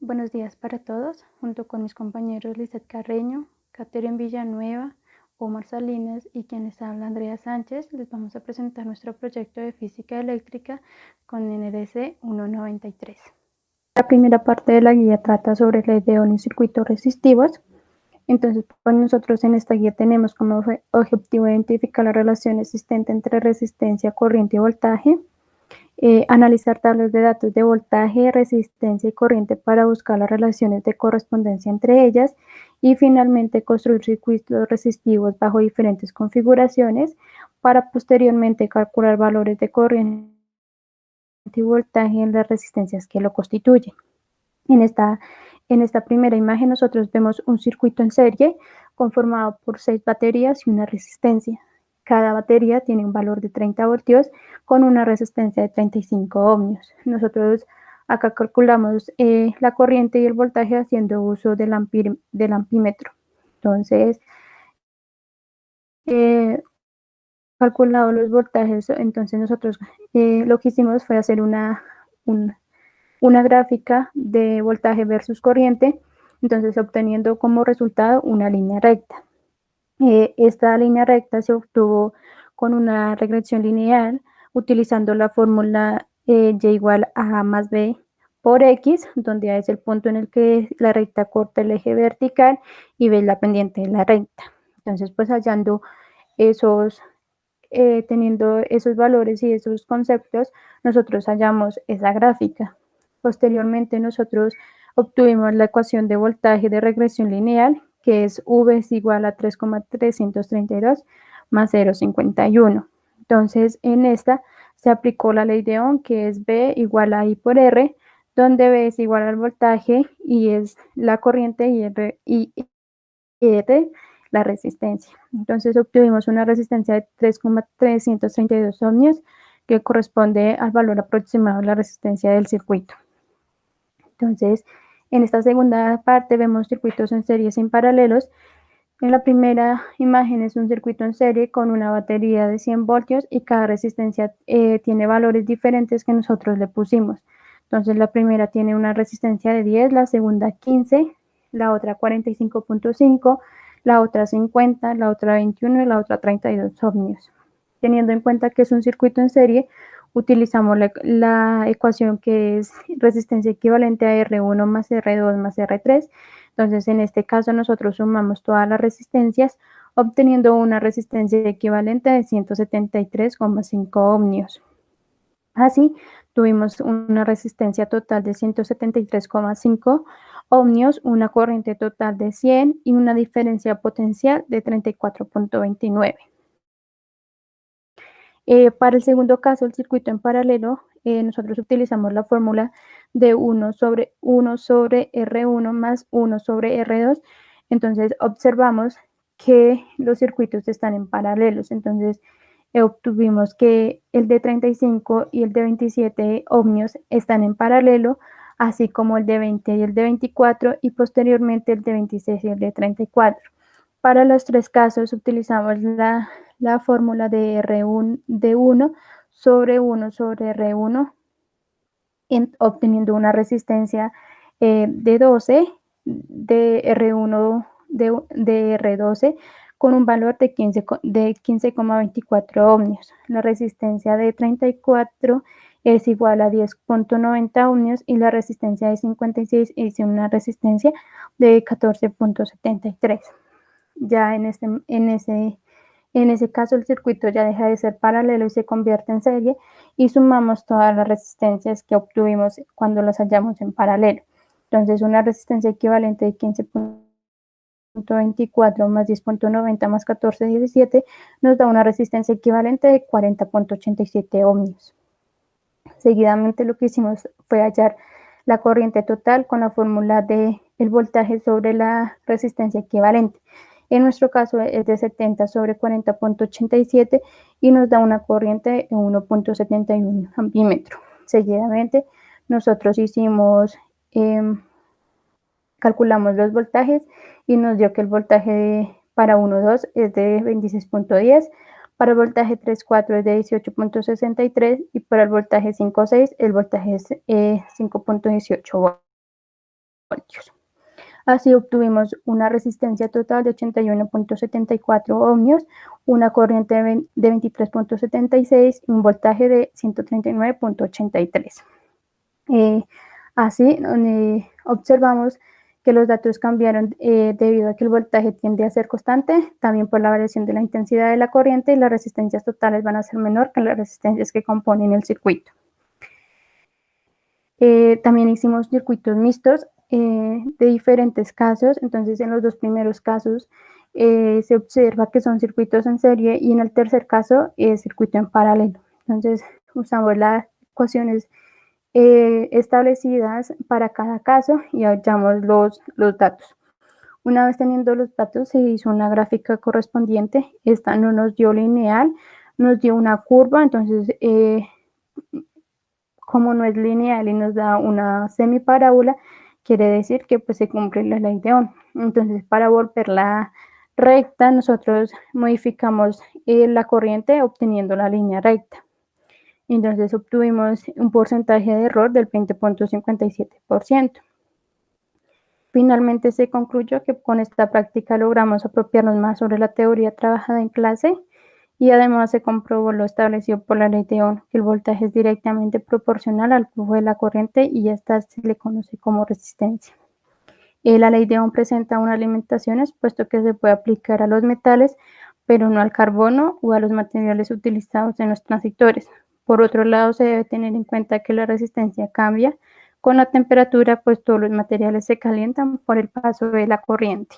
Buenos días para todos. Junto con mis compañeros Lizeth Carreño, Catherine Villanueva, Omar Salinas y quien les habla Andrea Sánchez, les vamos a presentar nuestro proyecto de física eléctrica con NRC 193. La primera parte de la guía trata sobre la idea de circuitos resistivos. Entonces, pues nosotros en esta guía tenemos como objetivo identificar la relación existente entre resistencia, corriente y voltaje. Analizar tablas de datos de voltaje, resistencia y corriente para buscar las relaciones de correspondencia entre ellas y finalmente construir circuitos resistivos bajo diferentes configuraciones para posteriormente calcular valores de corriente y voltaje en las resistencias que lo constituyen. En esta primera imagen nosotros vemos un circuito en serie conformado por 6 baterías y una resistencia. Cada batería tiene un valor de 30 voltios con una resistencia de 35 ohmios. Nosotros acá calculamos la corriente y el voltaje haciendo uso del ampímetro. Entonces, calculado los voltajes, entonces nosotros lo que hicimos fue hacer una gráfica de voltaje versus corriente, entonces obteniendo como resultado una línea recta. Esta línea recta se obtuvo con una regresión lineal utilizando la fórmula y igual a A más B por X, donde A es el punto en el que la recta corta el eje vertical y B es la pendiente de la recta. Entonces, pues hallando teniendo esos valores y esos conceptos, nosotros hallamos esa gráfica. Posteriormente, nosotros obtuvimos la ecuación de voltaje de regresión lineal, que es V es igual a 3,332 más 0,51. Entonces, en esta se aplicó la ley de Ohm, que es V igual a I por R, donde V es igual al voltaje y es la corriente y R la resistencia. Entonces obtuvimos una resistencia de 3,332 ohmios que corresponde al valor aproximado de la resistencia del circuito. Entonces, en esta segunda parte vemos circuitos en series en paralelos. En la primera imagen es un circuito en serie con una batería de 100 voltios y cada resistencia tiene valores diferentes que nosotros le pusimos. Entonces la primera tiene una resistencia de 10, la segunda 15, la otra 45,5, la otra 50, la otra 21 y la otra 32 ohmios. Teniendo en cuenta que es un circuito en serie, utilizamos la ecuación que es resistencia equivalente a R1 más R2 más R3. Entonces, en este caso, nosotros sumamos todas las resistencias, obteniendo una resistencia equivalente de 173,5 ohmios. Así, tuvimos una resistencia total de 173,5 ohmios, una corriente total de 100 y una diferencia potencial de 34,29. Para el segundo caso, el circuito en paralelo, nosotros utilizamos la fórmula de 1 sobre R1 más 1 sobre R2. Entonces, observamos que los circuitos están en paralelos. Entonces, obtuvimos que el de 35 y el de 27 ohmios están en paralelo, así como el de 20 y el de 24, y posteriormente el de 26 y el de 34. Para los tres casos utilizamos la fórmula de R1 de 1 sobre R1, obteniendo una resistencia de 12 de R1 de R12 con un valor de 15,24 ohmios. La resistencia de 34 es igual a 10,90 ohmios y la resistencia de 56 es una resistencia de 14,73. Ya en ese caso el circuito ya deja de ser paralelo y se convierte en serie y sumamos todas las resistencias que obtuvimos cuando las hallamos en paralelo. Entonces una resistencia equivalente de 15,24 más 10,90 más 14,17 nos da una resistencia equivalente de 40,87 ohmios. Seguidamente lo que hicimos fue hallar la corriente total con la fórmula de el voltaje sobre la resistencia equivalente. En nuestro caso es de 70 sobre 40,87 y nos da una corriente de 1,71 ampímetro. Seguidamente nosotros calculamos los voltajes y nos dio que el voltaje para 1,2 es de 26,10, para el voltaje 3,4 es de 18,63 y para el voltaje 5,6 el voltaje es 5,18 voltios. voltios. Así obtuvimos una resistencia total de 81.74 ohmios, una corriente de 23.76 y un voltaje de 139.83. Así observamos que los datos cambiaron debido a que el voltaje tiende a ser constante, también por la variación de la intensidad de la corriente, y las resistencias totales van a ser menor que las resistencias que componen el circuito. También hicimos circuitos mixtos de diferentes casos. Entonces, en los dos primeros casos se observa que son circuitos en serie, y en el tercer caso es circuito en paralelo. Entonces, usamos las ecuaciones establecidas para cada caso y hallamos los datos. Una vez teniendo los datos, se hizo una gráfica correspondiente. Esta no nos dio lineal, nos dio una curva. Entonces, como no es lineal y nos da una semiparábola, quiere decir que pues se cumple la ley de Ohm. Entonces, para volverla recta, nosotros modificamos la corriente obteniendo la línea recta. Entonces obtuvimos un porcentaje de error del 20.57%. Finalmente se concluyó que con esta práctica logramos apropiarnos más sobre la teoría trabajada en clase, y además se comprobó lo establecido por la ley de Ohm, que el voltaje es directamente proporcional al flujo de la corriente, y esta se le conoce como resistencia. La ley de Ohm presenta unas limitaciones, puesto que se puede aplicar a los metales, pero no al carbono o a los materiales utilizados en los transistores. Por otro lado, se debe tener en cuenta que la resistencia cambia con la temperatura, pues todos los materiales se calientan por el paso de la corriente.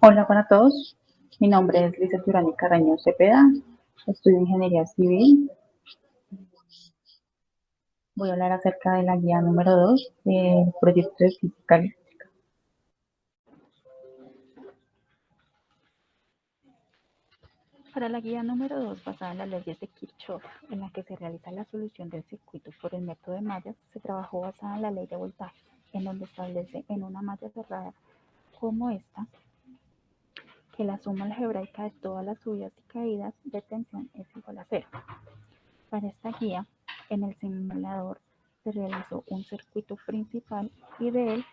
Hola para todos, mi nombre es Lisa Turani Carreño Cepeda, estudio Ingeniería Civil. Voy a hablar acerca de la guía número 2 del proyecto de física eléctrica. Para la guía número 2, basada en las leyes de Kirchhoff, en la que se realiza la solución del circuito por el método de mallas, se trabajó basada en la ley de voltaje, en donde establece en una malla cerrada como esta, que la suma algebraica de todas las subidas y caídas de tensión es igual a 0. Para esta guía, en el simulador se realizó un circuito principal y de él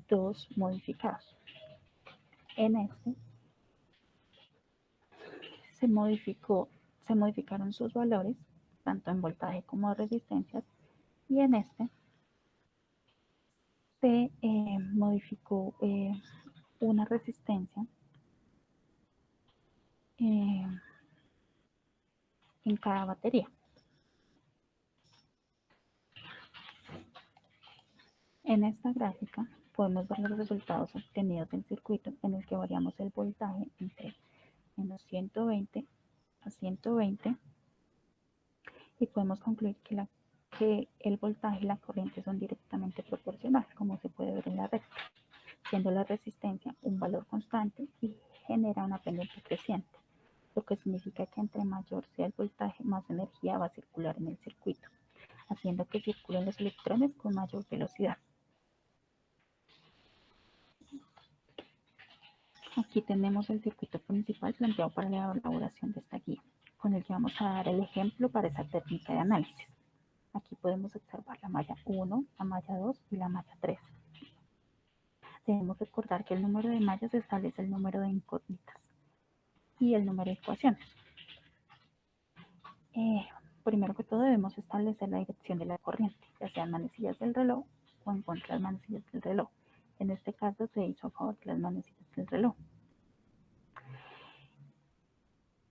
dos modificados. En este se modificaron sus valores, tanto en voltaje como en resistencias, y en este se modificó una resistencia en cada batería. En esta gráfica podemos ver los resultados obtenidos del circuito, en el que variamos el voltaje entre menos 120 a 120, y podemos concluir que el voltaje y la corriente son directamente proporcionales, como se puede ver en la recta, siendo la resistencia un valor constante y genera una pendiente creciente, lo que significa que entre mayor sea el voltaje, más energía va a circular en el circuito, haciendo que circulen los electrones con mayor velocidad. Aquí tenemos el circuito principal planteado para la elaboración de esta guía, con el que vamos a dar el ejemplo para esa técnica de análisis. Aquí podemos observar la malla 1, la malla 2 y la malla 3. Debemos recordar que el número de mallas establece el número de incógnitas y el número de ecuaciones. Primero que todo debemos establecer la dirección de la corriente, ya sea en manecillas del reloj o en contra de las manecillas del reloj. En este caso se hizo a favor de las manecillas del reloj.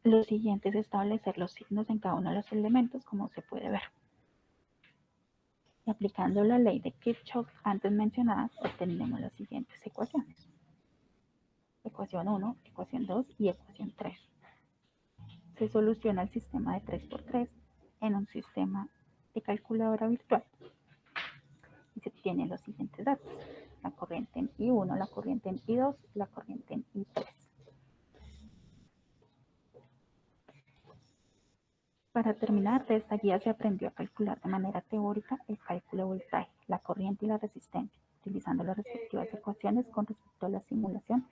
Lo siguiente es establecer los signos en cada uno de los elementos, como se puede ver. Y aplicando la ley de Kirchhoff antes mencionada, obtenemos las siguientes ecuaciones. Ecuación 1, ecuación 2 y ecuación 3. Se soluciona el sistema de 3×3 en un sistema de calculadora virtual y se obtienen los siguientes datos: la corriente en I1, la corriente en I2, la corriente en I3. Para terminar, de esta guía se aprendió a calcular de manera teórica el cálculo de voltaje, la corriente y la resistencia, Utilizando las respectivas ecuaciones con respecto a la simulación,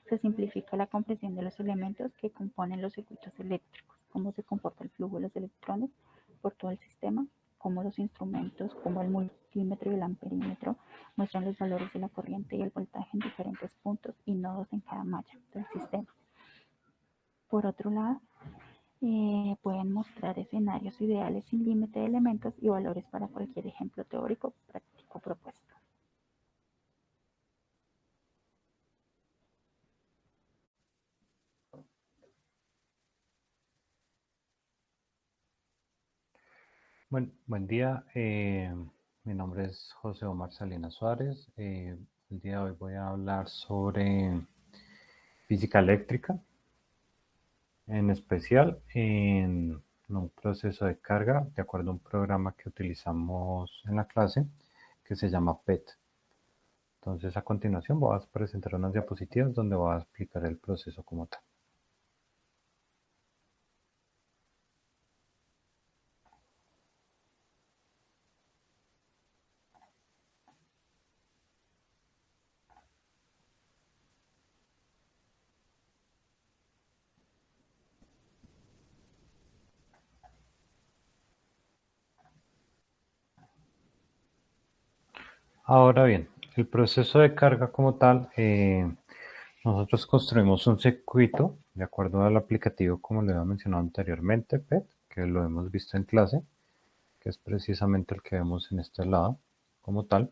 se simplifica la comprensión de los elementos que componen los circuitos eléctricos, cómo se comporta el flujo de los electrones por todo el sistema, cómo los instrumentos, como el multímetro y el amperímetro, muestran los valores de la corriente y el voltaje en diferentes puntos y nodos en cada malla del sistema. Por otro lado, pueden mostrar escenarios ideales sin límite de elementos y valores para cualquier ejemplo teórico práctico propuesto. Buen día, mi nombre es José Omar Salinas Suárez. El día de hoy voy a hablar sobre física eléctrica, en especial en un proceso de carga, de acuerdo a un programa que utilizamos en la clase que se llama PET. Entonces, a continuación voy a presentar unas diapositivas donde voy a explicar el proceso como tal. Ahora bien, el proceso de carga como tal, nosotros construimos un circuito de acuerdo al aplicativo, como le había mencionado anteriormente, PET, que lo hemos visto en clase, que es precisamente el que vemos en este lado como tal.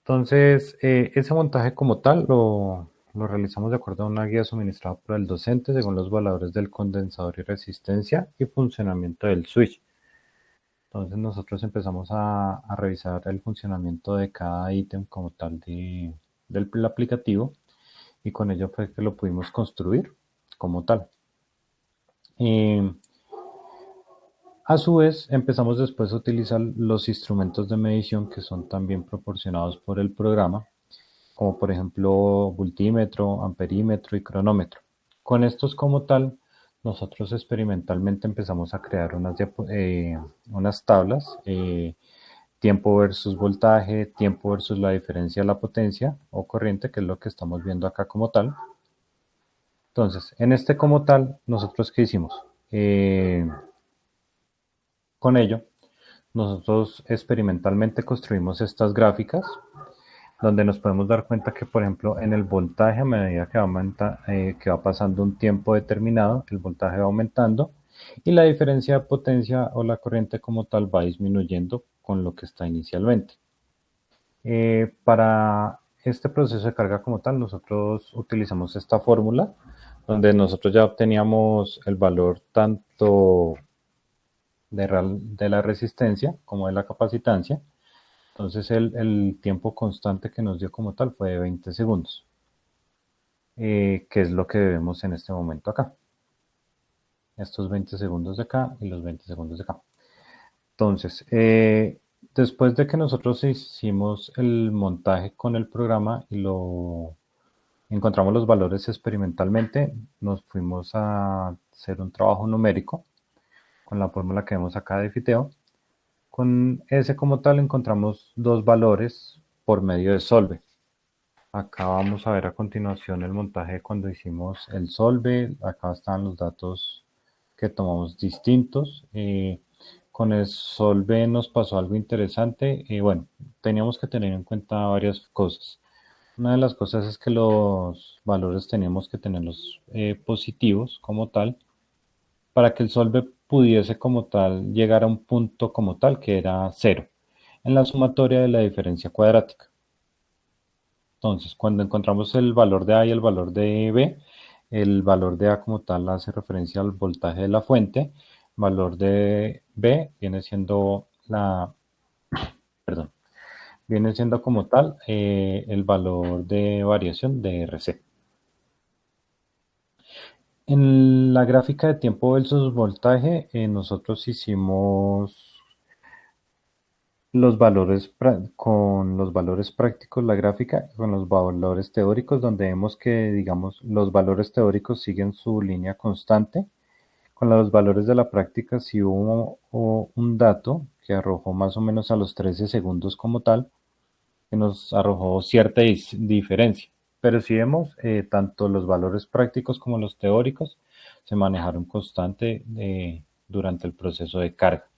Entonces, ese montaje como tal lo realizamos de acuerdo a una guía suministrada por el docente según los valores del condensador y resistencia y funcionamiento del switch. Entonces nosotros empezamos a revisar el funcionamiento de cada ítem como tal del aplicativo y con ello fue que lo pudimos construir como tal. A su vez, empezamos después a utilizar los instrumentos de medición que son también proporcionados por el programa, como por ejemplo multímetro, amperímetro y cronómetro. Con estos como tal, nosotros experimentalmente empezamos a crear unas tablas, tiempo versus voltaje, tiempo versus la diferencia de la potencia o corriente, que es lo que estamos viendo acá como tal. Entonces, en este como tal, nosotros ¿qué hicimos? Con ello, nosotros experimentalmente construimos estas gráficas donde nos podemos dar cuenta que, por ejemplo, en el voltaje, a medida que va pasando un tiempo determinado, el voltaje va aumentando y la diferencia de potencia o la corriente como tal va disminuyendo con lo que está inicialmente. Para este proceso de carga como tal, nosotros utilizamos esta fórmula, donde nosotros ya obteníamos el valor tanto de la resistencia como de la capacitancia. Entonces el tiempo constante que nos dio como tal fue de 20 segundos, que es lo que vemos en este momento acá. Estos 20 segundos de acá y los 20 segundos de acá. Entonces, después de que nosotros hicimos el montaje con el programa y encontramos los valores experimentalmente, nos fuimos a hacer un trabajo numérico con la fórmula que vemos acá de fiteo. Con ese como tal encontramos dos valores por medio de solve. Acá vamos a ver a continuación el montaje cuando hicimos el solve. Acá están los datos que tomamos distintos. Con el solve nos pasó algo interesante. Bueno, teníamos que tener en cuenta varias cosas. Una de las cosas es que los valores teníamos que tenerlos positivos como tal para que el solve pudiese como tal llegar a un punto como tal que era 0 en la sumatoria de la diferencia cuadrática. Entonces, cuando encontramos el valor de A y el valor de B, el valor de A como tal hace referencia al voltaje de la fuente, valor de B viene siendo viene siendo como tal el valor de variación de RC. En la gráfica de tiempo versus voltaje, nosotros hicimos con los valores prácticos la gráfica y con los valores teóricos, donde vemos que, digamos, los valores teóricos siguen su línea constante. Con los valores de la práctica sí hubo un dato que arrojó más o menos a los 13 segundos como tal, que nos arrojó cierta diferencia. Pero si vemos, tanto los valores prácticos como los teóricos se manejaron constante durante el proceso de carga.